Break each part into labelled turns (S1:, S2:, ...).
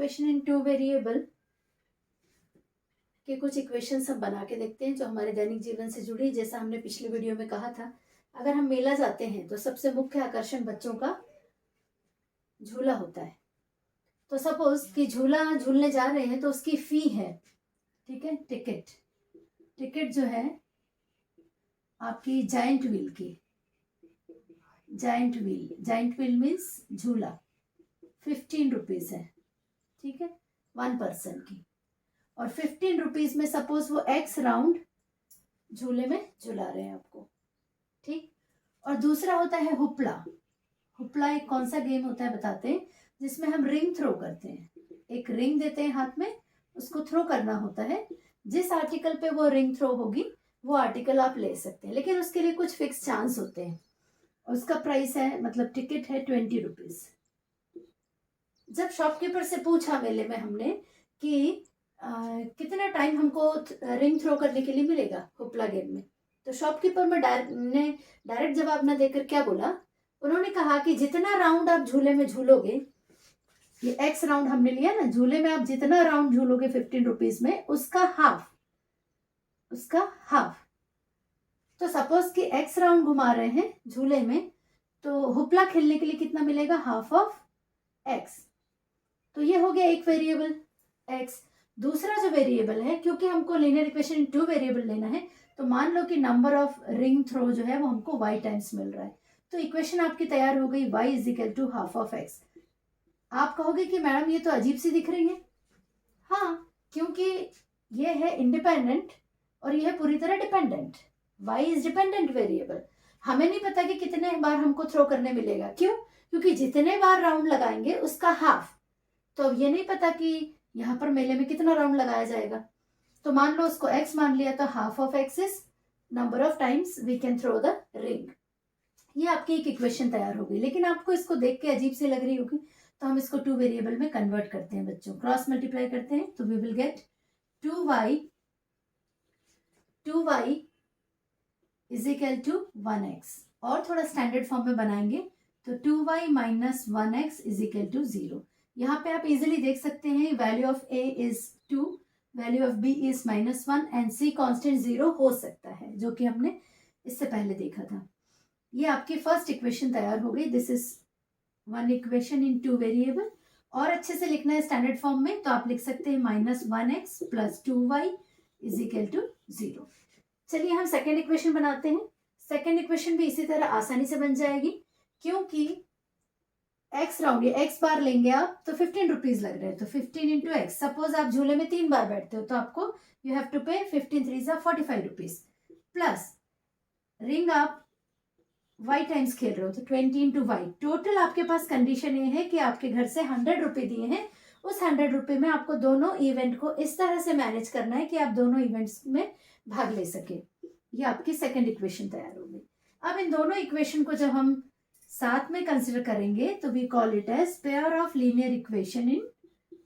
S1: Equation in two variable के कुछ equation हम बना के देखते हैं जो हमारे दैनिक जीवन से जुड़ी। जैसा हमने पिछले वीडियो में कहा था, अगर हम मेला जाते हैं तो सबसे मुख्य आकर्षण बच्चों का झूला होता है। तो सपोज कि झूला झूलने जा रहे हैं तो उसकी फी है, ठीक है, टिकट। टिकट जो है आपकी जायंट व्हील की, जायंट व्हील मीन्स झूला 15 रुपीज है, ठीक है, 1 पर्सन की। और 15 रुपीज में सपोज वो एक्स राउंड झूले में झुला रहे हैं आपको, ठीक। और दूसरा होता है हुपला। हुपला एक कौन सा गेम होता है बताते हैं, जिसमें हम रिंग थ्रो करते हैं। एक रिंग देते हैं हाथ में, उसको थ्रो करना होता है। जिस आर्टिकल पे वो रिंग थ्रो होगी वो आर्टिकल आप ले सकते हैं, लेकिन उसके लिए कुछ फिक्स चांस होते हैं। उसका प्राइस है, मतलब टिकट है 20 रुपीज। जब शॉपकीपर से पूछा मेले में हमने कि कितना टाइम हमको रिंग थ्रो करने के लिए मिलेगा हुपला गेम में, तो शॉपकीपर में डायरेक्ट जवाब ना देकर क्या बोला, उन्होंने कहा कि जितना राउंड आप झूले में झूलोगे, ये एक्स राउंड हमने लिया ना, झूले में आप जितना राउंड झूलोगे 15 रुपीज में, उसका हाफ। तो सपोज कि एक्स राउंड घुमा रहे हैं झूले में, तो हुपला खेलने के लिए कितना मिलेगा, हाफ ऑफ एक्स। तो ये हो गया एक वेरिएबल एक्स। दूसरा जो वेरिएबल है, क्योंकि हमको linear equation in two variable लेना है, तो मान लो कि नंबर ऑफ रिंग थ्रो जो है वो हमको y टाइम्स मिल रहा है। तो इक्वेशन आपकी तैयार हो गई, y is equal to half of x. आप कहोगे कि मैडम ये तो अजीब सी दिख रही है। हाँ, क्योंकि ये है इंडिपेंडेंट और ये है पूरी तरह dependent. y is dependent variable. हमें नहीं पता कि कितने बार हमको थ्रो करने मिलेगा। क्यों? क्योंकि जितने बार राउंड लगाएंगे उसका हाफ। तो अब ये नहीं पता कि यहाँ पर मेले में कितना राउंड लगाया जाएगा। तो मान लो उसको x मान लिया, तो half of x is number of times we can throw the ring. ये आपकी एक इक्वेशन तैयार हो गई। लेकिन आपको इसको देख के अजीब सी लग रही होगी, तो हम इसको टू वेरिएबल में कन्वर्ट करते हैं बच्चों, क्रॉस मल्टीप्लाई करते हैं, तो we will get 2y is equal to 1x। और थोड़ा स्टैंडर्ड फॉर्म में बनाएंगे तो 2y minus 1x is equal to 0। यहाँ पे आप इजिली देख सकते हैं, value of a is 2, value of b is -1 and c constant 0 हो सकता है, जो कि हमने इससे पहले देखा था। ये आपकी फर्स्ट इक्वेशन तैयार हो गई। This is one equation in two variable. और अच्छे से लिखना है स्टैंडर्ड फॉर्म में, तो आप लिख सकते हैं -1x plus 2y is equal to 0। चलिए हम सेकेंड इक्वेशन बनाते हैं। सेकेंड इक्वेशन भी इसी तरह आसानी से बन जाएगी, क्योंकि एक्स राउंड, ये एक्स बार लेंगे आप, तो 15 रुपीज लग रहे हैं, तो 15 इंटू एक्स। सपोज आप झूले में 3 बार बैठते हो, तो आपको यू हैव टू पे 15 3 45 रुपीज, प्लस रिंग आप y टाइम्स खेल रहे हो, तो 20 इंटू वाई। टोटल आपके पास कंडीशन ये है कि आपके घर से 100 रुपए दिए हैं। उस 100 रुपए में आपको दोनों इवेंट को इस तरह से मैनेज करना है कि आप दोनों इवेंट्स में भाग ले सके। ये आपकी सेकेंड इक्वेशन तैयार हो गई। अब इन दोनों इक्वेशन को जब हम साथ में कंसिडर करेंगे, तो we call it as pair of linear equation in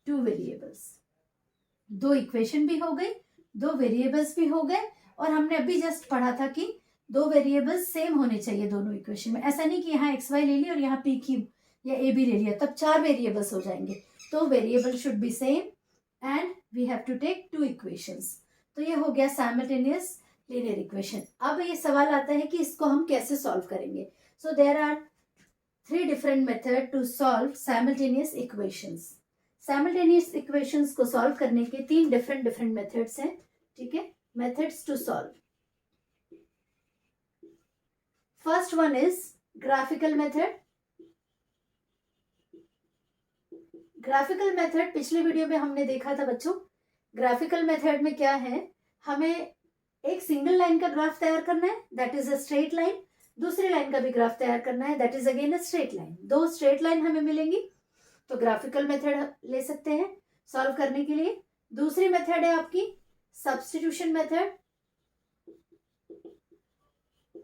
S1: two variables. दो इक्वेशन भी हो गई, दो वेरिएबल्स भी हो गए, और हमने अभी जस्ट पढ़ा था कि दो वेरिएबल्स सेम होने चाहिए दोनों इक्वेशन में। ऐसा नहीं कि यहाँ एक्स वाई ले ली और यहाँ पी क्यू या ए बी ले लिया, तब 4 वेरिएबल्स हो जाएंगे। तो variable should be same and we have to take 2 equations. तो ये हो गया साइमल्टेनियस लीनियर इक्वेशन। अब ये सवाल आता है कि इसको हम कैसे सॉल्व करेंगे। So there are 3 different methods to solve simultaneous equations. Simultaneous equations को सॉल्व करने के 3 different मेथड्स हैं, ठीक है, methods to solve. First one is graphical method. Graphical method पिछले वीडियो में हमने देखा था बच्चों। ग्राफिकल मेथड में क्या है, हमें एक सिंगल लाइन का ग्राफ तैयार करना है, that is a straight line. दूसरी लाइन का भी ग्राफ तैयार करना है, that is again a straight line. 2 straight line हमें मिलेंगी, तो ग्राफिकल मेथड ले सकते हैं सॉल्व करने के लिए। दूसरी मेथड है आपकी सब्स्टिट्यूशन मेथड।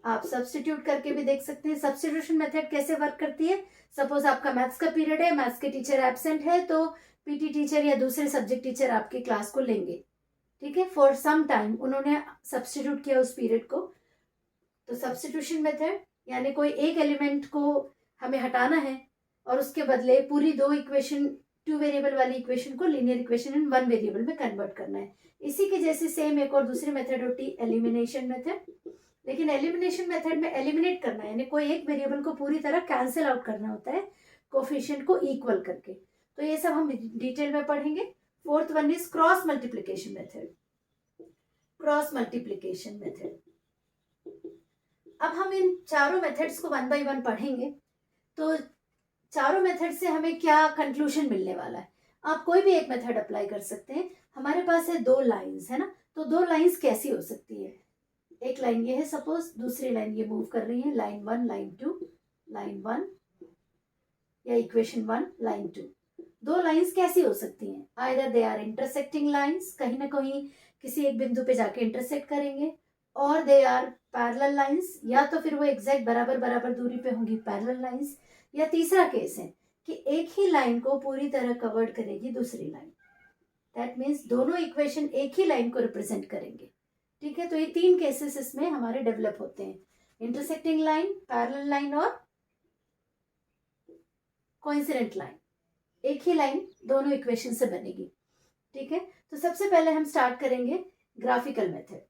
S1: आप सब्स्टिट्यूट करके भी देख सकते हैं। सब्स्टिट्यूशन मेथड कैसे वर्क करती है, सपोज आपका मैथ्स का पीरियड है, मैथ्स के टीचर एब्सेंट है, तो पीटी टीचर या दूसरे सब्जेक्ट टीचर आपकी क्लास को लेंगे, ठीक है, फॉर सम टाइम उन्होंने सब्स्टिट्यूट किया उस पीरियड को। तो सब्स्टिट्यूशन मेथड यानी कोई एक एलिमेंट को हमें हटाना है और उसके बदले पूरी 2 इक्वेशन 2 वेरिएबल वाली इक्वेशन को लीनियर इक्वेशन इन 1 वेरिएबल में कन्वर्ट करना है। इसी के जैसे सेम एक और दूसरी मेथड होती है एलिमिनेशन मेथड, लेकिन एलिमिनेशन मेथड में एलिमिनेट करना है यानी कोई एक वेरिएबल को पूरी तरह कैंसिल आउट करना होता है कोफिशिएंट को इक्वल करके। तो ये सब हम डिटेल में पढ़ेंगे। Fourth one is cross multiplication method. Cross multiplication method, अब हम इन चारों मेथड्स को वन बाय वन पढ़ेंगे। तो चारों मेथड से हमें क्या कंक्लूजन मिलने वाला है, आप कोई भी एक मेथड अप्लाई कर सकते हैं। हमारे पास है 2 लाइंस है ना, तो 2 लाइंस कैसी हो सकती है, एक लाइन ये है सपोज, दूसरी लाइन ये मूव कर रही है, लाइन 1 लाइन 2, लाइन 1 या इक्वेशन 1 लाइन 2। 2 लाइंस कैसी हो सकती हैं, either they are intersecting lines, कहीं ना कहीं किसी एक बिंदु पे जाके इंटरसेक्ट करेंगे, और दे आर पैरेलल लाइंस, या तो फिर वो एग्जैक्ट बराबर बराबर दूरी पे होंगी पैरेलल लाइंस, या तीसरा केस है कि एक ही लाइन को पूरी तरह कवर्ड करेगी दूसरी लाइन। दैट मीन्स दोनों इक्वेशन एक ही लाइन को रिप्रेजेंट करेंगे। ठीक है, तो ये 3 केसेस इसमें हमारे डेवलप होते हैं, इंटरसेक्टिंग लाइन, पैरेलल लाइन और कोइंसिडेंट लाइन। एक ही लाइन दोनों इक्वेशन से बनेगी। ठीक है, तो सबसे पहले हम स्टार्ट करेंगे ग्राफिकल मेथड।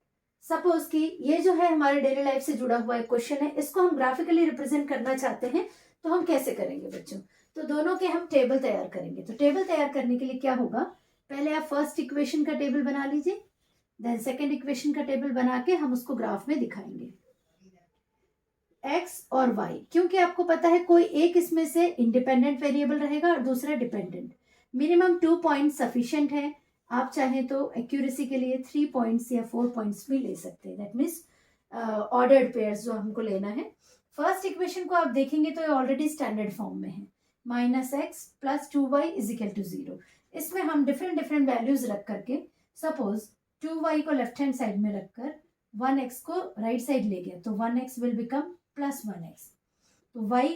S1: सपोज कि ये जो है हमारे डेली लाइफ से जुड़ा हुआ एक क्वेश्चन है, इसको हम ग्राफिकली रिप्रेजेंट करना चाहते हैं, तो हम कैसे करेंगे बच्चों, तो दोनों के हम टेबल तैयार करेंगे। तो टेबल तैयार करने के लिए क्या होगा, पहले आप फर्स्ट इक्वेशन का टेबल बना लीजिए, देन सेकेंड इक्वेशन का टेबल बना के हम उसको ग्राफ में दिखाएंगे। एक्स और वाई, क्योंकि आपको पता है कोई एक इसमें से इंडिपेंडेंट वेरिएबल रहेगा और दूसरा डिपेंडेंट। मिनिमम 2 पॉइंट सफिशिएंट है, आप चाहें तो एक्यूरेसी के लिए 3 पॉइंट्स या 4 पॉइंट्स भी ले सकते हैं, दैट मीन्स ऑर्डर्ड पेयर्स जो हमको लेना है। फर्स्ट इक्वेशन को आप देखेंगे तो ये ऑलरेडी स्टैंडर्ड फॉर्म में है, -x + 2y = 0। इसमें हम डिफरेंट वैल्यूज रख करके, सपोज 2y को लेफ्ट हैंड साइड में रखकर 1x को राइट साइड ले गया, तो 1x विल बिकम +1x। तो y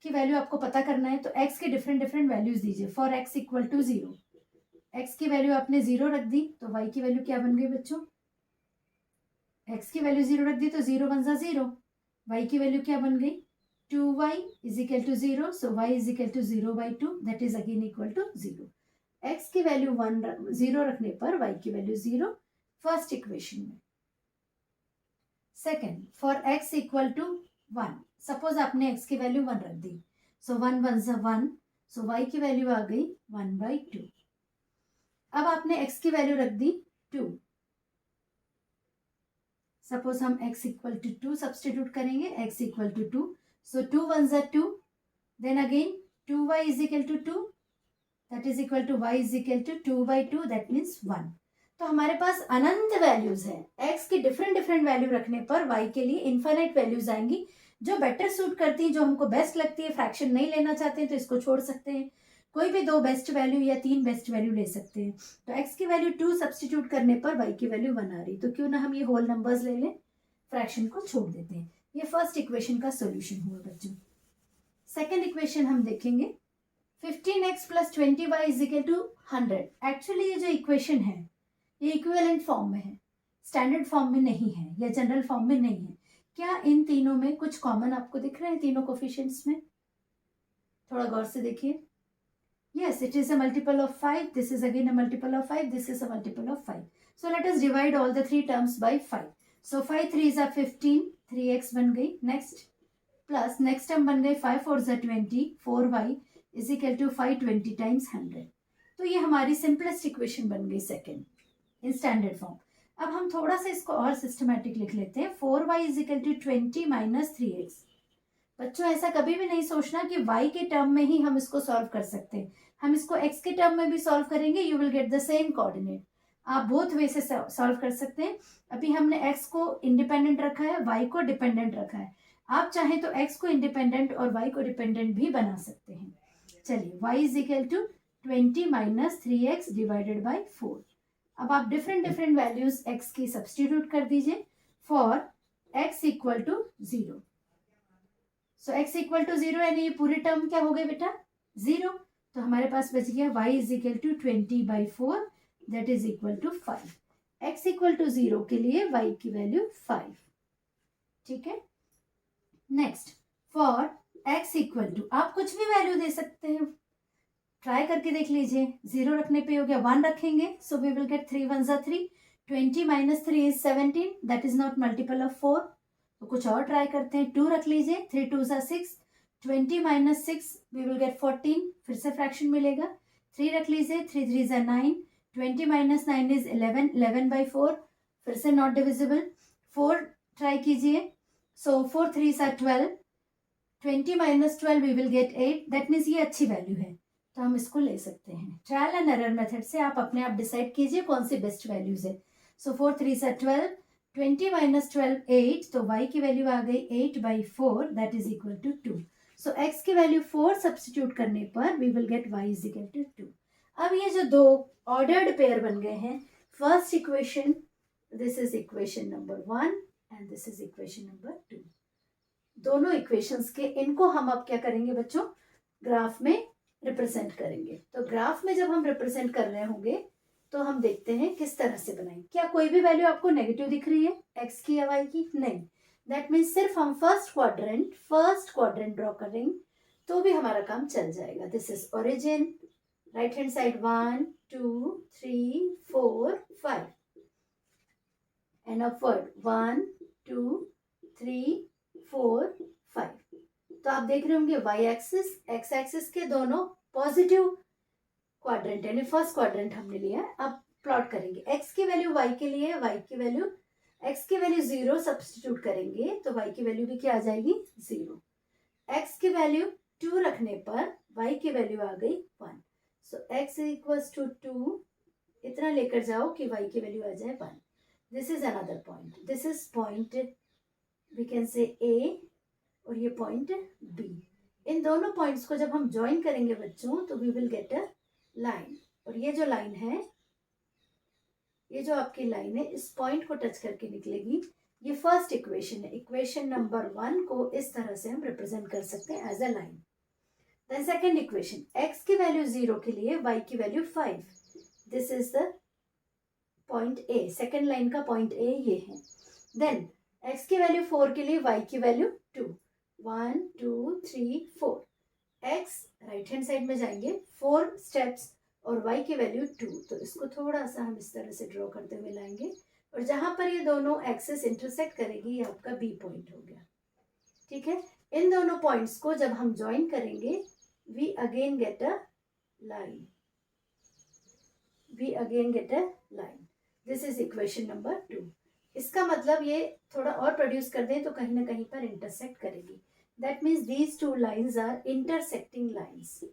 S1: की वैल्यू आपको पता करना है, तो x के डिफरेंट वैल्यूज दीजिए। फॉर x = 0, x की वैल्यू आपने 0 रख दी, तो y की वैल्यू क्या बन गई बच्चों, x की वैल्यू 0 रख दी तो 0 × 0, y की वैल्यू क्या बन गई 2y = 0, so y = 0/2, that is again equal to 0। x की वैल्यू 0 रखने पर y की वैल्यू 0 फर्स्ट इक्वेशन में। सेकेंड, फॉर x = 1, सपोज आपने x की वैल्यू 1 रख दी, सो 1 × 1, सो y की वैल्यू आ गई 1/2। अब आपने x की वैल्यू रख दी 2, सपोज हम x = 2 सब्सटीट्यूट करेंगे, x = 2, so 2 × 1 = 2, then again 2y = 2, that is equal to y = 2/2, that means 1। तो हमारे पास अनंत वैल्यूज है, x की डिफरेंट वैल्यू रखने पर y के लिए इन्फिनिट वैल्यूज आएंगी, जो बेटर सूट करती है, जो हमको बेस्ट लगती है। फ्रैक्शन नहीं लेना चाहते हैं तो इसको छोड़ सकते हैं, कोई भी 2 बेस्ट वैल्यू या 3 बेस्ट वैल्यू ले सकते हैं। तो x की वैल्यू 2 सब्सटीट्यूट करने पर y की वैल्यू 1 आ रही, तो क्यों ना हम ये होल नंबर्स ले लें, फ्रैक्शन को छोड़ देते हैं। ये फर्स्ट इक्वेशन का सोल्यूशन हुआ बच्चों। सेकेंड इक्वेशन हम देखेंगे, 15x + 20y = 100। एक्चुअली ये जो इक्वेशन है ये इक्विवेलेंट फॉर्म में है, स्टैंडर्ड फॉर्म में नहीं है या जनरल फॉर्म में नहीं है। क्या इन तीनों में कुछ कॉमन आपको दिख रहे हैं, तीनों कोफिशिएंट्स में? थोड़ा गौर से देखिए। Yes, it is a multiple of 5. This is again a multiple of 5. This is a multiple of 5. So let us divide all the 3 terms by 5. So 5 3s are 15, 3x बन गई। Next plus next term बन गई 5 4s are 20, 4y = 520 × 100। तो ये हमारी simplest equation बन गई second in standard form. अब हम थोड़ा सा इसको और सिस्टमैटिक लिख लेते हैं, 4y = 20 - 3x। बच्चों ऐसा कभी भी नहीं सोचना कि y के टर्म में ही हम इसको सॉल्व कर सकते हैं, हम इसको x के टर्म में भी सॉल्व करेंगे, you will get the same coordinate. आप बोथ वे से सॉल्व कर सकते हैं। अभी हमने x को इंडिपेंडेंट रखा है, y को डिपेंडेंट रखा है, आप चाहें तो x को इंडिपेंडेंट और y को डिपेंडेंट भी बना सकते हैं। चलिए, y = 20 - 3x / 4। अब आप डिफरेंट वैल्यूज x की सब्सटीट्यूट कर दीजिए फॉर x = 0। सो x = 0 यानी ये पूरी टर्म क्या हो गई बेटा 0, तो हमारे पास बच गया y = 20/4, that is equal to 5। x = 0 के लिए y की वैल्यू 5। ठीक है, नेक्स्ट फॉर x = आप कुछ भी वैल्यू दे सकते हैं, ट्राई करके देख लीजिए, 0 रखने पे हो गया, 1 रखेंगे, so we will get 3 1 3, 20 - 3 is 17, that is not multiple of 4। तो कुछ और ट्राई करते हैं, 2 रख लीजिए, 3 2 6, 20 - 6 वी विल गेट 14, फिर से फ्रैक्शन मिलेगा। 3 रख लीजिए, 3 3 9, 20 - 9 इज 11, 11/4, फिर से नॉट डिविजिबल। 4 ट्राई कीजिए, so 4 3 12, 20 - 12 we will get 8, that means ये अच्छी वैल्यू है, तो हम इसको ले सकते हैं। ट्रायल एंड एरर मेथड से आप अपने आप डिसाइड कीजिए कौन सी बेस्ट वैल्यूज है। सो 4 3 12, 20 - 12 8, तो y की वैल्यू आ गई 8/4, that is equal to 2। So x की वैल्यू 4 सब्सटीट्यूट करने पर we will get y is equal to 2। अब ये जो दो ऑर्डर्ड पेयर बन गए हैं, first equation, this is equation number 1 and this is equation number 2। दोनों इक्वेशंस के इनको हम अब क्या करेंगे बच्चों, ग्राफ में रिप्रेजेंट करेंगे। तो ग्राफ में जब हम रिप्रेजेंट कर रहे होंगे तो हम देखते हैं किस तरह से बनाएंगे। क्या कोई भी वैल्यू आपको नेगेटिव दिख रही है x की या y की? नहीं, दैट मीन्स सिर्फ हम फर्स्ट क्वाड्रेंट ड्रॉ करेंगे तो भी हमारा काम चल जाएगा। This is origin, right hand side 1 2 3 4 5 and upward 1 2 3 4 5। तो आप देख रहे होंगे y एक्सिस x एक्सिस के दोनों पॉजिटिव क्वाड्रेंट, यानी फर्स्ट क्वाड्रेंट हमने लिया है। अब प्लॉट करेंगे, x की वैल्यू y के लिए, y की वैल्यू x की वैल्यू 0 सब्स्टिट्यूट करेंगे तो y की वैल्यू भी क्या आ जाएगी 0। x की वैल्यू 2 रखने पर y की वैल्यू आ गई 1। सो x इक्वल्स टू 2, इतना लेकर जाओ कि y की वैल्यू आ जाए 1। This is another point, this is point we can say A और ये पॉइंट B। इन दोनों पॉइंट्स को जब हम ज्वाइन करेंगे बच्चों तो we will get a line, और ये जो लाइन है, ये जो आपकी लाइन है, इस पॉइंट को टच करके निकलेगी। ये फर्स्ट इक्वेशन है। इक्वेशन नंबर 1 को इस तरह से हम रिप्रेजेंट कर सकते हैं as a line. Then second equation, x की वैल्यू 0 के लिए y की value 5, this is the point A, second line का पॉइंट A ये है। देन x की वैल्यू 4 के लिए y की value 2, 1 2 3 4, x right hand side में जाएंगे 4 स्टेप्स और y की वैल्यू 2, तो इसको थोड़ा सा हम इस तरह से ड्रॉ करते हुए लाएंगे, और जहां पर ये दोनों एक्सेस इंटरसेक्ट करेगी ये आपका B पॉइंट हो गया। ठीक है, इन दोनों पॉइंट्स को जब हम ज्वाइन करेंगे we again get a line, this is equation number 2। इसका मतलब ये थोड़ा और प्रोड्यूस कर दें तो कहीं ना कहीं पर इंटरसेक्ट करेगी। That means these two lines are intersecting lines.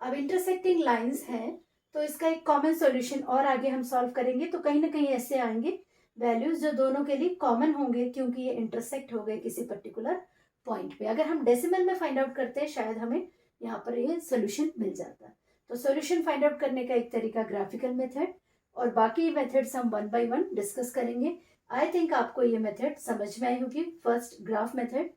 S1: अब इंटरसेक्टिंग लाइन्स है तो इसका एक कॉमन सॉल्यूशन और आगे हम सॉल्व करेंगे, तो कहीं ना कहीं ऐसे आएंगे वैल्यूज जो दोनों के लिए कॉमन होंगे क्योंकि ये इंटरसेक्ट हो गए किसी पर्टिकुलर पॉइंट पे। अगर हम डेसिमल में फाइंड आउट करते हैं शायद हमें यहाँ पर ये सोल्यूशन मिल जाता। तो सोल्यूशन फाइंड आउट करने का एक तरीका ग्राफिकल मेथड, और बाकी मेथड्स हम 1 by 1 डिस्कस करेंगे। आई थिंक आपको ये मेथड समझ में आई होगी, फर्स्ट ग्राफ मेथड